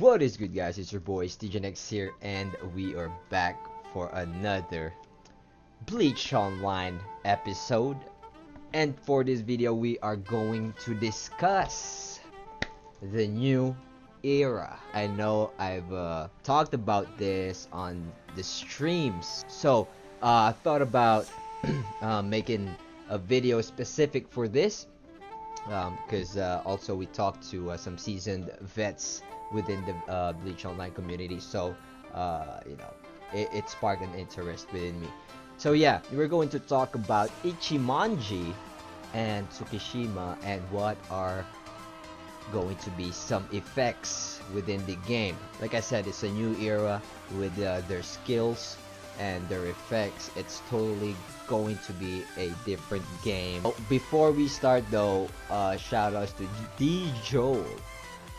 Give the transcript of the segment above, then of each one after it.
What is good, guys? It's your boy StGNX here, and we are back for another Bleach Online episode. And for this video, we are going to discuss the new era. I know I've talked about this on the streams, so I thought about making a video specific for this because also we talked to some seasoned vets within the Bleach Online community, so it sparked an interest within me. So yeah, we're going to talk about Ichimonji and Tsukishima and what are going to be some effects within the game. Like I said, it's a new era with their skills and their effects. It's totally going to be a different game. Before we start though, shout outs to D Joel,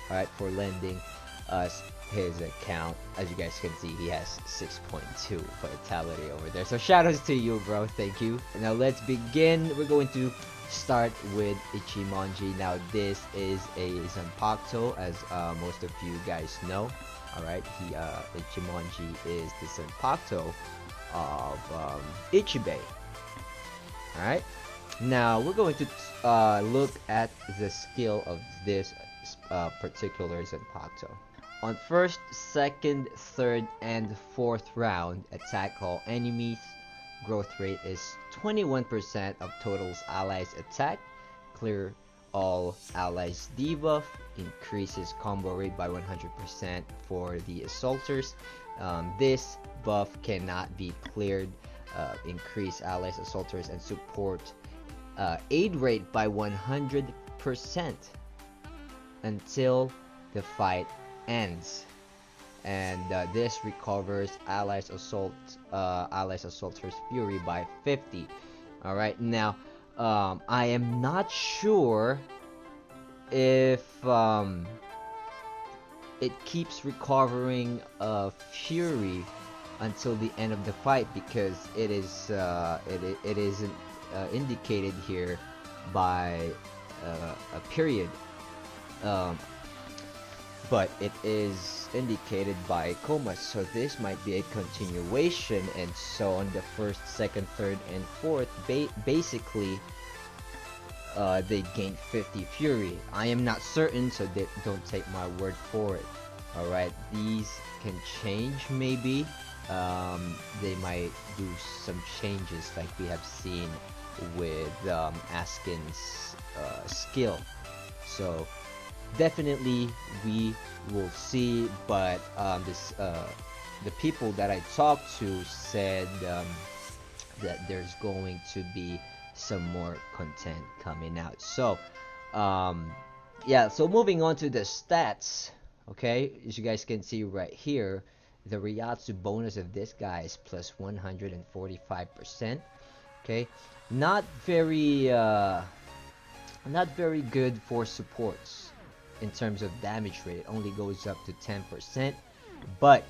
alright, for lending us his account. As you guys can see, he has 6.2 vitality over there, so shout outs to you, bro. Thank you. Now let's begin. We're going to start with Ichimonji. Now this is a Zanpakuto, as most of you guys know. Alright, Ichimonji is the Zanpakuto of Ichibei. Alright, now we're going to look at the skill of this particular Zanpakuto. On first, second, third, and fourth round, attack all enemies. Growth rate is 21% of total's allies attack. Clear all allies debuff. Increases combo rate by 100% for the assaulters. This buff cannot be cleared. Increase allies, assaulters, and support aid rate by 100% until the fight ends. And this recovers allies assaulters fury by 50. All right, now I am not sure if it keeps recovering fury until the end of the fight, because it isn't indicated here by a period, but it is indicated by comas, so this might be a continuation. And so on the first, second, third, and fourth, basically they gain 50 fury. I am not certain, so don't take my word for it. Alright, these can change maybe. They might do some changes like we have seen with Askin's skill. So definitely we will see, but the people that I talked to said that there's going to be some more content coming out. So yeah, so moving on to the stats. Okay, as you guys can see right here, the Ryatsu bonus of this guy is plus 145%. Okay, not very good for supports in terms of damage rate. It only goes up to 10%, but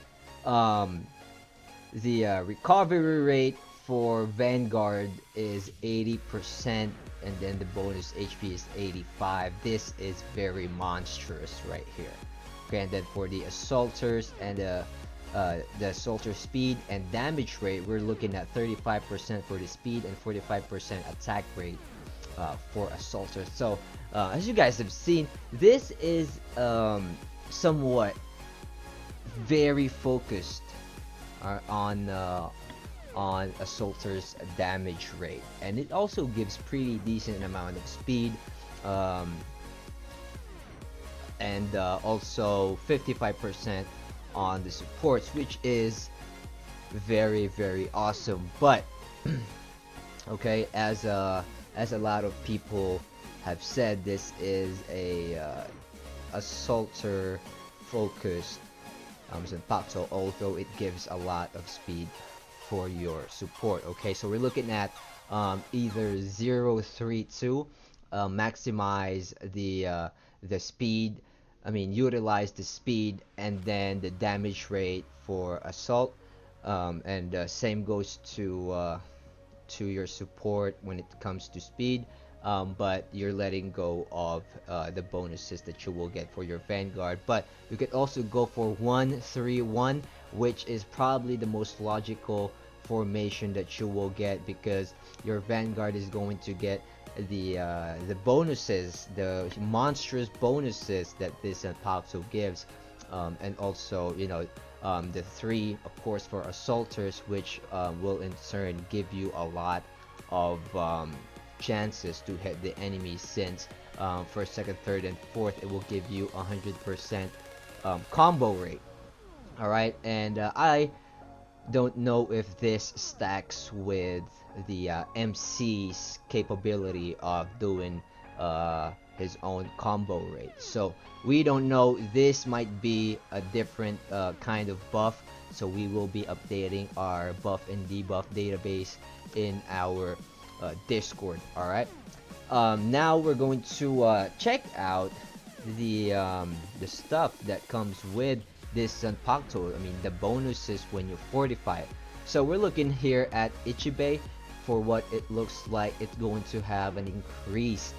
the recovery rate for Vanguard is 80%, and then the bonus HP is 85. This is very monstrous right here. Okay, and then for the assaulters and the assaulter speed and damage rate, we're looking at 35% for the speed and 45% attack rate for assaulters. So as you guys have seen, this is somewhat very focused on assaulters damage rate, and it also gives pretty decent amount of speed, and also 55% on the supports, which is very, very awesome. But okay, as a lot of people have said, this is a assaulter focused Zanpakuto, although it gives a lot of speed for your support. Okay, so we're looking at either 032, maximize the speed, utilize the speed, and then the damage rate for assault, and same goes to your support when it comes to speed. but you're letting go of the bonuses that you will get for your Vanguard. But you could also go for 1-3-1, which is probably the most logical formation that you will get, because your Vanguard is going to get the bonuses, the monstrous bonuses that this Palto gives, and also, the three, of course, for assaulters, which will in turn give you a lot of chances to hit the enemy, since first, second, third, and fourth, it will give you 100% combo rate. All right, and I don't know if this stacks with the MC's capability of doing his own combo rate. So we don't know. This might be a different kind of buff. So we will be updating our buff and debuff database in our Discord. All right. Now we're going to check out the stuff that comes with this Zanpakuto. I mean, the bonuses when you fortify it. So we're looking here at Ichibei. For what it looks like, it's going to have an increased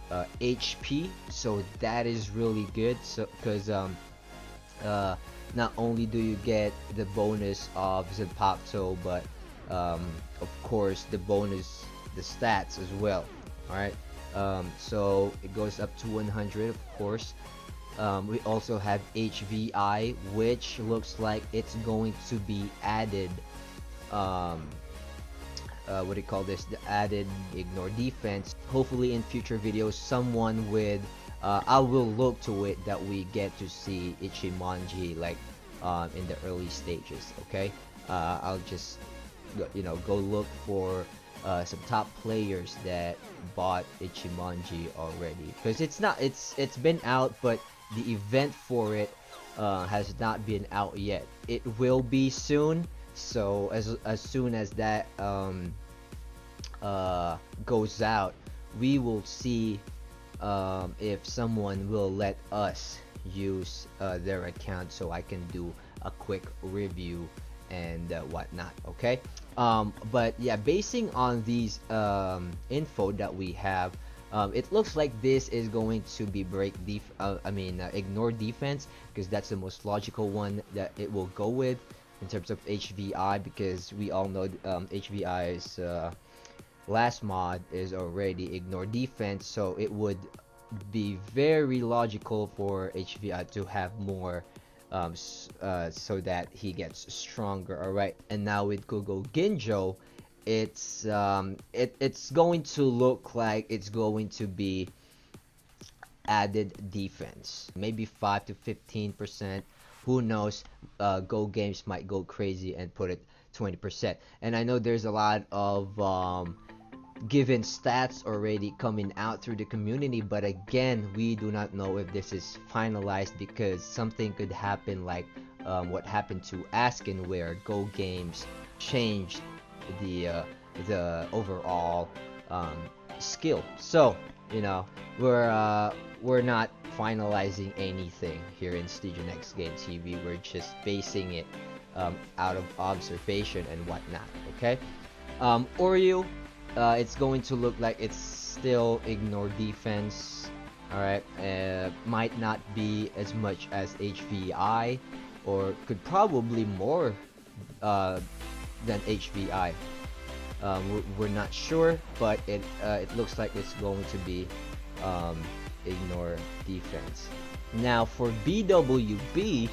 HP, so that is really good. So because not only do you get the bonus of Zanpakuto, but of course the bonus, the stats as well. All right, so it goes up to 100, of course. We also have HVI, which looks like it's going to be added. What do you call this? The added ignore defense. Hopefully in future videos, someone with I will look to it that we get to see Ichimonji like in the early stages. Okay, I'll just go look for some top players that bought Ichimonji already, because it's been out, but the event for it has not been out yet. It will be soon. So as soon as that goes out, we will see if someone will let us use their account, so I can do a quick review and whatnot. Okay, but yeah, basing on these info that we have, it looks like this is going to be ignore defense, because that's the most logical one that it will go with in terms of HVI, because we all know HVI's last mod is already ignore defense, so it would be very logical for HVI to have more, so that he gets stronger. All right, and now with Kugo Ginjo, it's going to look like it's going to be added defense, maybe 5 to 15%. Who knows? Go Games might go crazy and put it 20%. And I know there's a lot of given stats already coming out through the community, but again, we do not know if this is finalized, because something could happen like what happened to Askin, where Go Games changed the overall skill. So we're not finalizing anything here in Stygian X Game TV. We're just basing it out of observation and whatnot. Okay, Oreo, it's going to look like it's still ignore defense. All right, might not be as much as HVI, or could probably more than HVI. We're not sure, but it looks like it's going to be ignore defense. Now for BWB,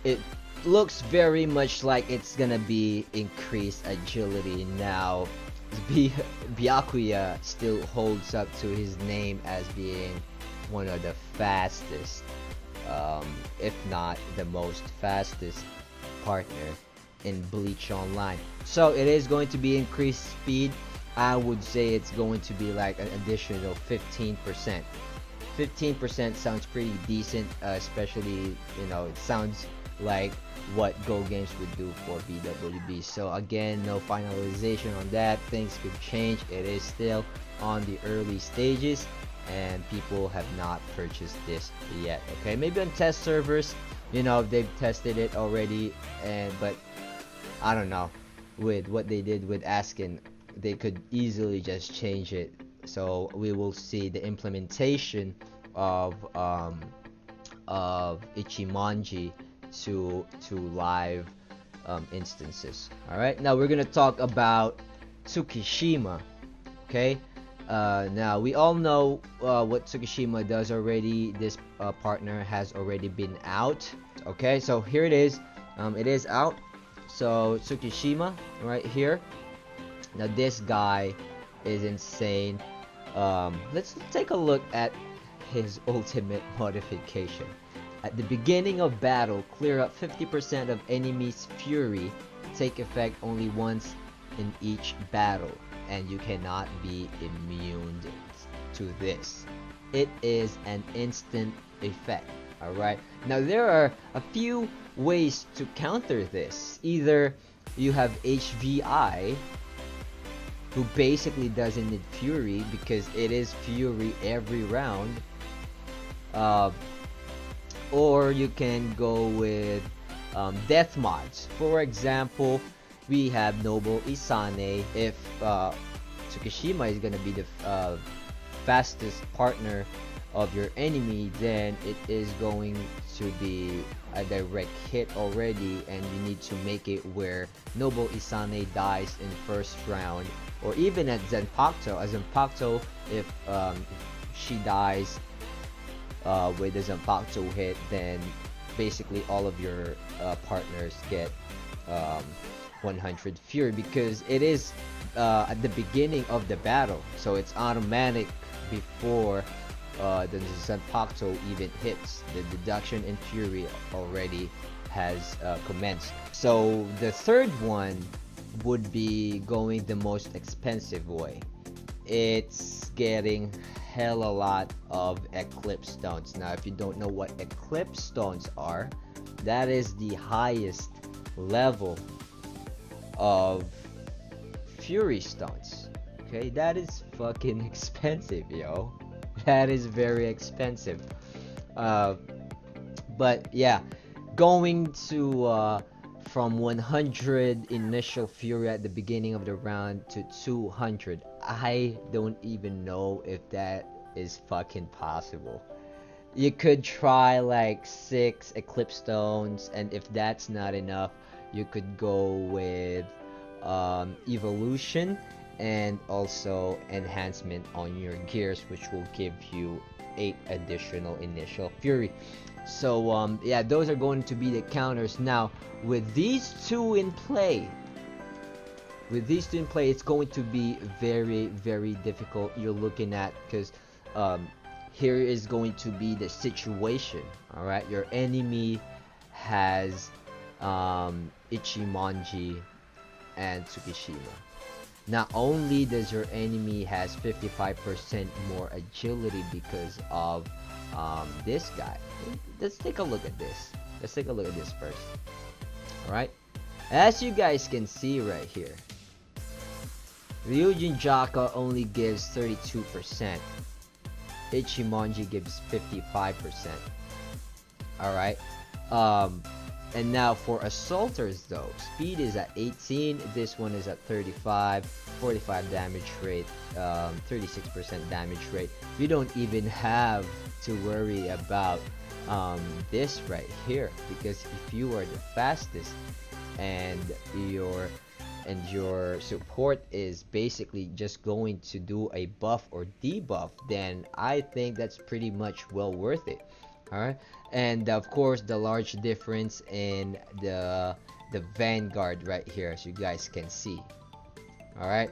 it looks very much like it's gonna be increased agility. Now Byakuya still holds up to his name as being one of the fastest, if not the most fastest partner in Bleach Online. So it is going to be increased speed. I would say it's going to be like an additional 15%. 15% sounds pretty decent, especially, it sounds like what Go Games would do for BWB. So again, no finalization on that. Things could change. It is still on the early stages, and people have not purchased this yet. Okay, maybe on test servers, they've tested it already, but I don't know. With what they did with Askin, they could easily just change it So we will see the implementation of Ichimonji to live instances. All right, now we're gonna talk about Tsukishima. Okay, now we all know what Tsukishima does already. This partner has already been out. Okay, so here it is. It is out. So Tsukishima, right here. Now this guy is insane. Let's take a look at his ultimate modification. At the beginning of battle, clear up 50% of enemy's fury. Take effect only once in each battle, and you cannot be immune to this. It is an instant effect. Alright, now there are a few ways to counter this. Either you have HVI, who basically doesn't need fury because it is fury every round, or you can go with death mods. For example, we have Noble Isane. If Tsukishima is gonna be the fastest partner of your enemy, then it is going to be a direct hit already, and you need to make it where Noble Isane dies in first round, or even at Zanpakuto. As Zanpakuto, if she dies with the Zanpakuto hit, then basically all of your partners get 100 fury, because it is at the beginning of the battle, so it's automatic before the Zanpakuto even hits. The deduction in fury already has commenced. So the third one would be going the most expensive way. It's getting hella lot of Eclipse Stones. Now if you don't know what Eclipse Stones are, that is the highest level of Fury Stones. Okay, that is fucking expensive, yo. That is very expensive. But yeah, going to from 100 initial fury at the beginning of the round to 200, I don't even know if that is fucking possible. You could try like 6 Eclipse Stones, and if that's not enough, you could go with Evolution and also enhancement on your gears, which will give you 8 additional initial fury. So yeah, those are going to be the counters. Now with these two in play, it's going to be very, very difficult. You're looking at, because here is going to be the situation. All right, your enemy has Ichimonji and Tsukishima. Not only does your enemy has 55% more agility because of this guy. Let's take a look at this. Let's take a look at this first. Alright? As you guys can see right here, Ryujin Jaka only gives 32%. Ichimonji gives 55%. Alright? And now for assaulters though, speed is at 18, this one is at 35, 45 damage rate, 36% damage rate. You don't even have to worry about this right here, because if you are the fastest and your support is basically just going to do a buff or debuff, then I think that's pretty much well worth it. Alright, and of course the large difference in the Vanguard right here, as you guys can see. Alright,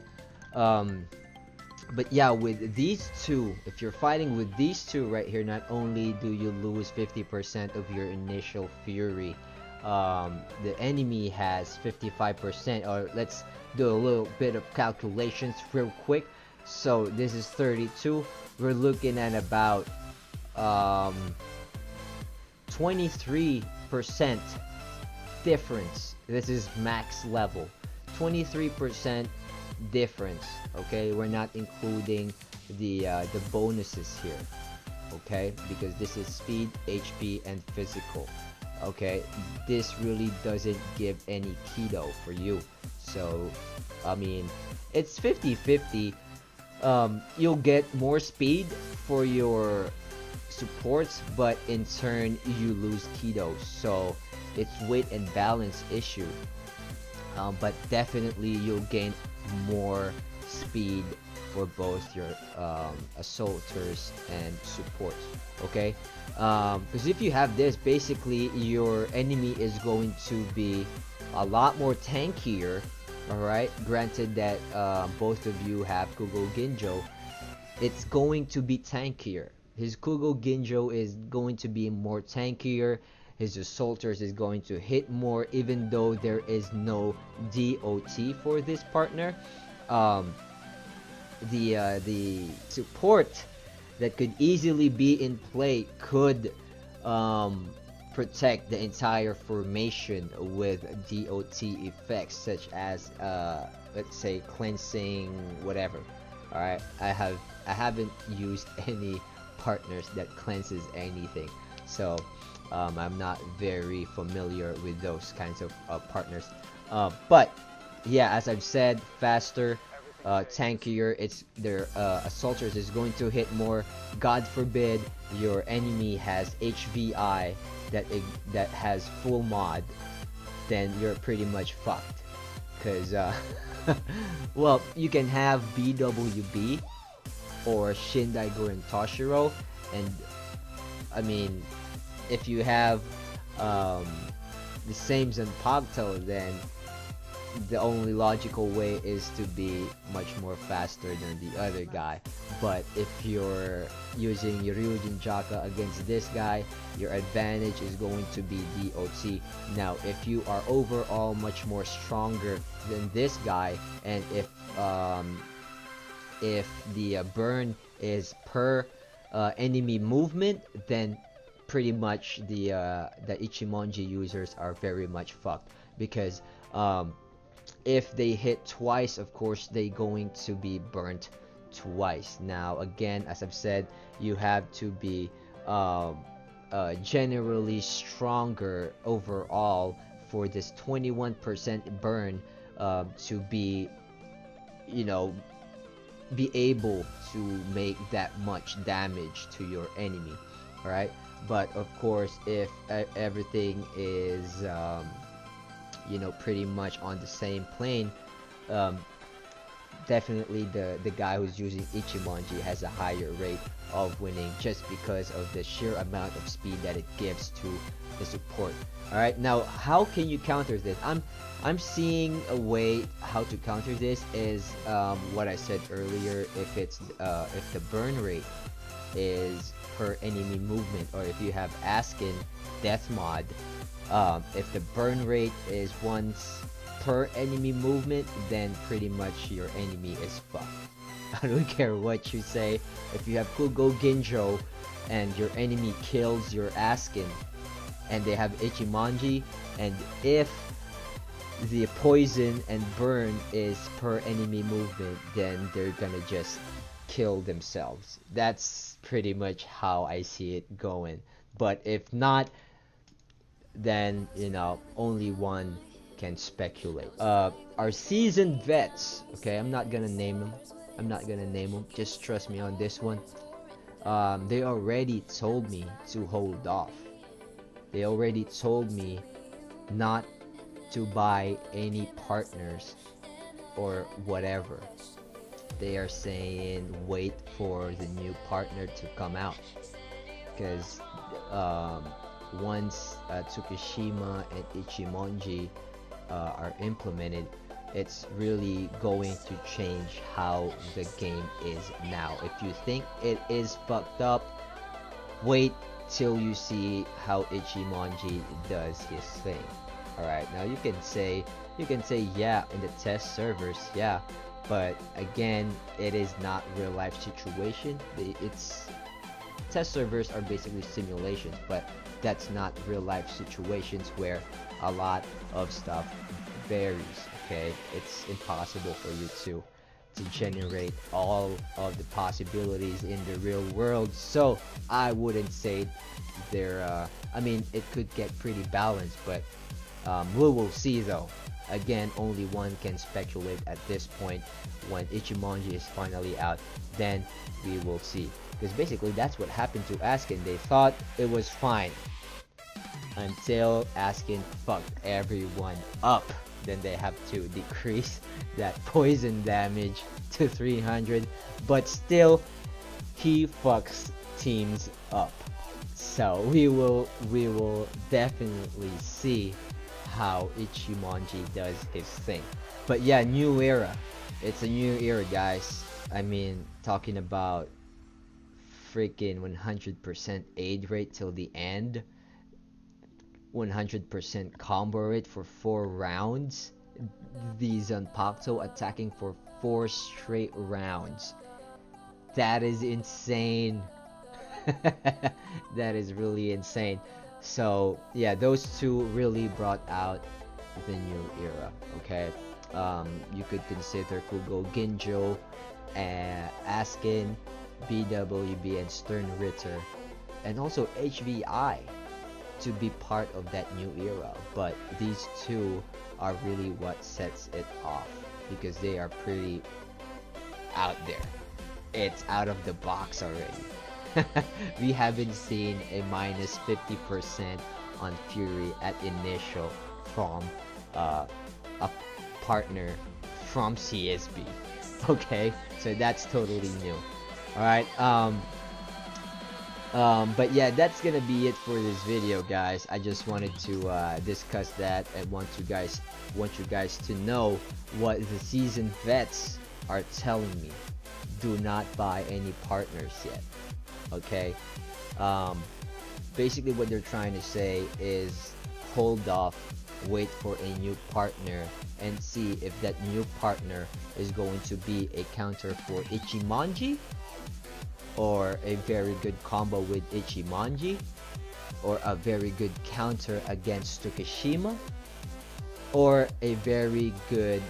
but yeah, with these two, if you're fighting with these two right here, not only do you lose 50% of your initial fury, the enemy has 55%. Or let's do a little bit of calculations real quick. So this is 32, we're looking at about 23% difference. This is max level. 23% difference. Okay, we're not including the bonuses here. Okay, because this is speed, HP, and physical. Okay, this really doesn't give any keto for you. So I mean, it's 50-50 you'll get more speed for your supports, but in turn you lose kiddos. So it's weight and balance issue. But definitely you'll gain more speed for both your assaulters and supports. Okay, because if you have this, basically your enemy is going to be a lot more tankier. All right, granted that both of you have Kugo Ginjo, it's going to be tankier. His Kugo Ginjo is going to be more tankier. His assaulters is going to hit more, even though there is no DOT for this partner. Um, the support that could easily be in play could um, protect the entire formation with DOT effects, such as let's say cleansing, whatever. All right, I haven't used any partners that cleanses anything, so I'm not very familiar with those kinds of partners. But yeah, as I've said, faster, tankier. It's their assaulters is going to hit more. God forbid your enemy has HVI that has full mod, then you're pretty much fucked. Cause well, you can have BWB or Shindaigo and Toshiro, and I mean, if you have the same Zanpakuto, then the only logical way is to be much more faster than the other guy. But if you're using Ryujin Jaka against this guy, your advantage is going to be DOT. Now, if you are overall much more stronger than this guy, and if the burn is per enemy movement, then pretty much the Ichimonji users are very much fucked, because if they hit twice, of course they going to be burnt twice. Now again, as I've said, you have to be generally stronger overall for this 21% burn to be, you know, be able to make that much damage to your enemy. All right, but of course, if everything is you know, pretty much on the same plane, definitely the guy who's using Ichimonji has a higher rate of winning, just because of the sheer amount of speed that it gives to the support. All right, now how can you counter this? I'm seeing a way how to counter this is what I said earlier. If it's if the burn rate is per enemy movement, or if you have Askin death mod, if the burn rate is once per enemy movement, then pretty much your enemy is fucked. I don't care what you say. If you have Kugo Ginjo and your enemy kills your Askin, and they have Ichimonji, and if the poison and burn is per enemy movement, then they're gonna just kill themselves. That's pretty much how I see it going. But if not, then you know, only one can speculate. Our seasoned vets, okay, I'm not gonna name them. Just trust me on this one. They already told me to hold off. They already told me not to buy any partners or whatever. They are saying wait for the new partner to come out, because once Tsukishima and Ichimonji are implemented, it's really going to change how the game is now. If you think it is fucked up, wait till you see how Ichimonji does his thing. Alright, now you can say yeah, in the test servers, yeah, but again, it is not real life situation. It's test servers are basically simulations, but that's not real life situations where a lot of stuff varies. Okay, it's impossible for you to generate all of the possibilities in the real world. So I wouldn't say they're I mean, it could get pretty balanced, but We will see though. Again, only one can speculate at this point. When Ichimonji is finally out, then we will see. Because basically that's what happened to Askin. They thought it was fine until Askin fucked everyone up. Then they have to decrease that poison damage to 300, but still he fucks teams up. So we will definitely see how Ichimonji does his thing. But yeah, new era. It's a new era, guys. I mean, talking about freaking 100% aid rate till the end, 100% combo rate for 4 rounds. The Zanpakuto attacking for 4 straight rounds. That is insane. That is really insane. So yeah, those two really brought out the new era. Okay, you could consider Kugo Ginjo, Askin, BWB, and Stern Ritter, and also HVI to be part of that new era. But these two are really what sets it off because they are pretty out there. It's out of the box already. We haven't seen a minus 50% on Fury at initial from a partner from CSB. Okay, so that's totally new. Alright, but yeah, that's gonna be it for this video, guys. I just wanted to discuss that and want you guys to know what the seasoned vets are telling me. Do not buy any partners yet. Okay, basically what they're trying to say is hold off, wait for a new partner, and see if that new partner is going to be a counter for Ichimonji, or a very good combo with Ichimonji, or a very good counter against Tsukishima, or a very good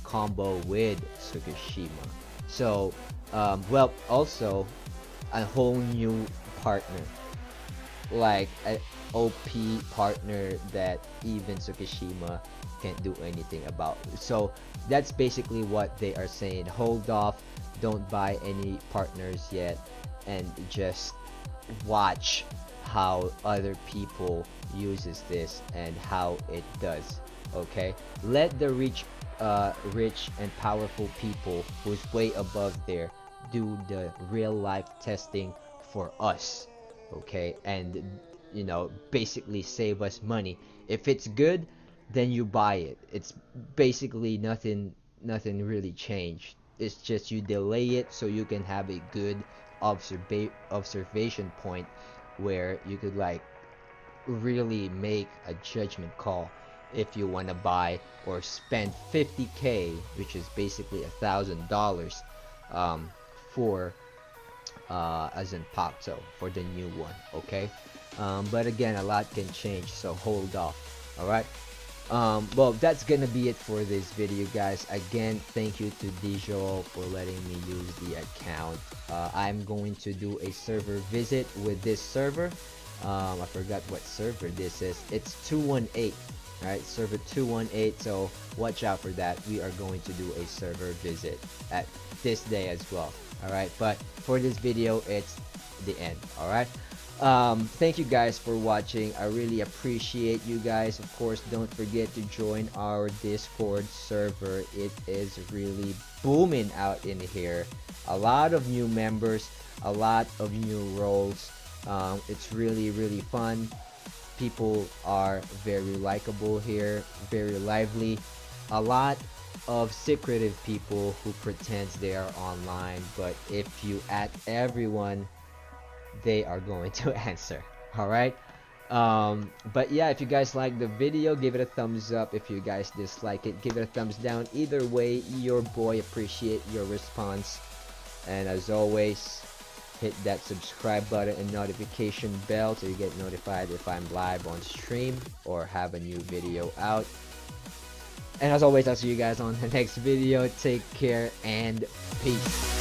combo with Tsukishima. So well, also a whole new partner, like an OP partner that even Tsukishima can't do anything about. So that's basically what they are saying. Hold off, don't buy any partners yet, and just watch how other people uses this and how it does. Okay, let the rich and powerful people who's way above there do the real life testing for us. Okay, and you know, basically save us money. If it's good, then you buy it. It's basically nothing really changed. It's just you delay it so you can have a good observation point where you could like really make a judgment call if you want to buy or spend 50k, which is basically $1,000 for as in Zanpakuto for the new one. Okay, but again, a lot can change, so hold off. All right. Well, that's gonna be it for this video, guys. Again, thank you to Dijo for letting me use the account. I'm going to do a server visit with this server. I forgot what server this is. It's 218. Alright, server 218, so watch out for that. We are going to do a server visit at this day as well. Alright, but for this video, it's the end. Alright, thank you guys for watching. I really appreciate you guys. Of course, don't forget to join our Discord server. It is really booming out in here. A lot of new members, a lot of new roles. It's really fun. People are very likable here, very lively. A lot of secretive people who pretends they are online, but if you add everyone, they are going to answer. Alright, but yeah, if you guys like the video, give it a thumbs up. If you guys dislike it, give it a thumbs down. Either way, your boy appreciate your response. And as always, hit that subscribe button and notification bell so you get notified if I'm live on stream or have a new video out. And as always, I'll see you guys on the next video. Take care and peace.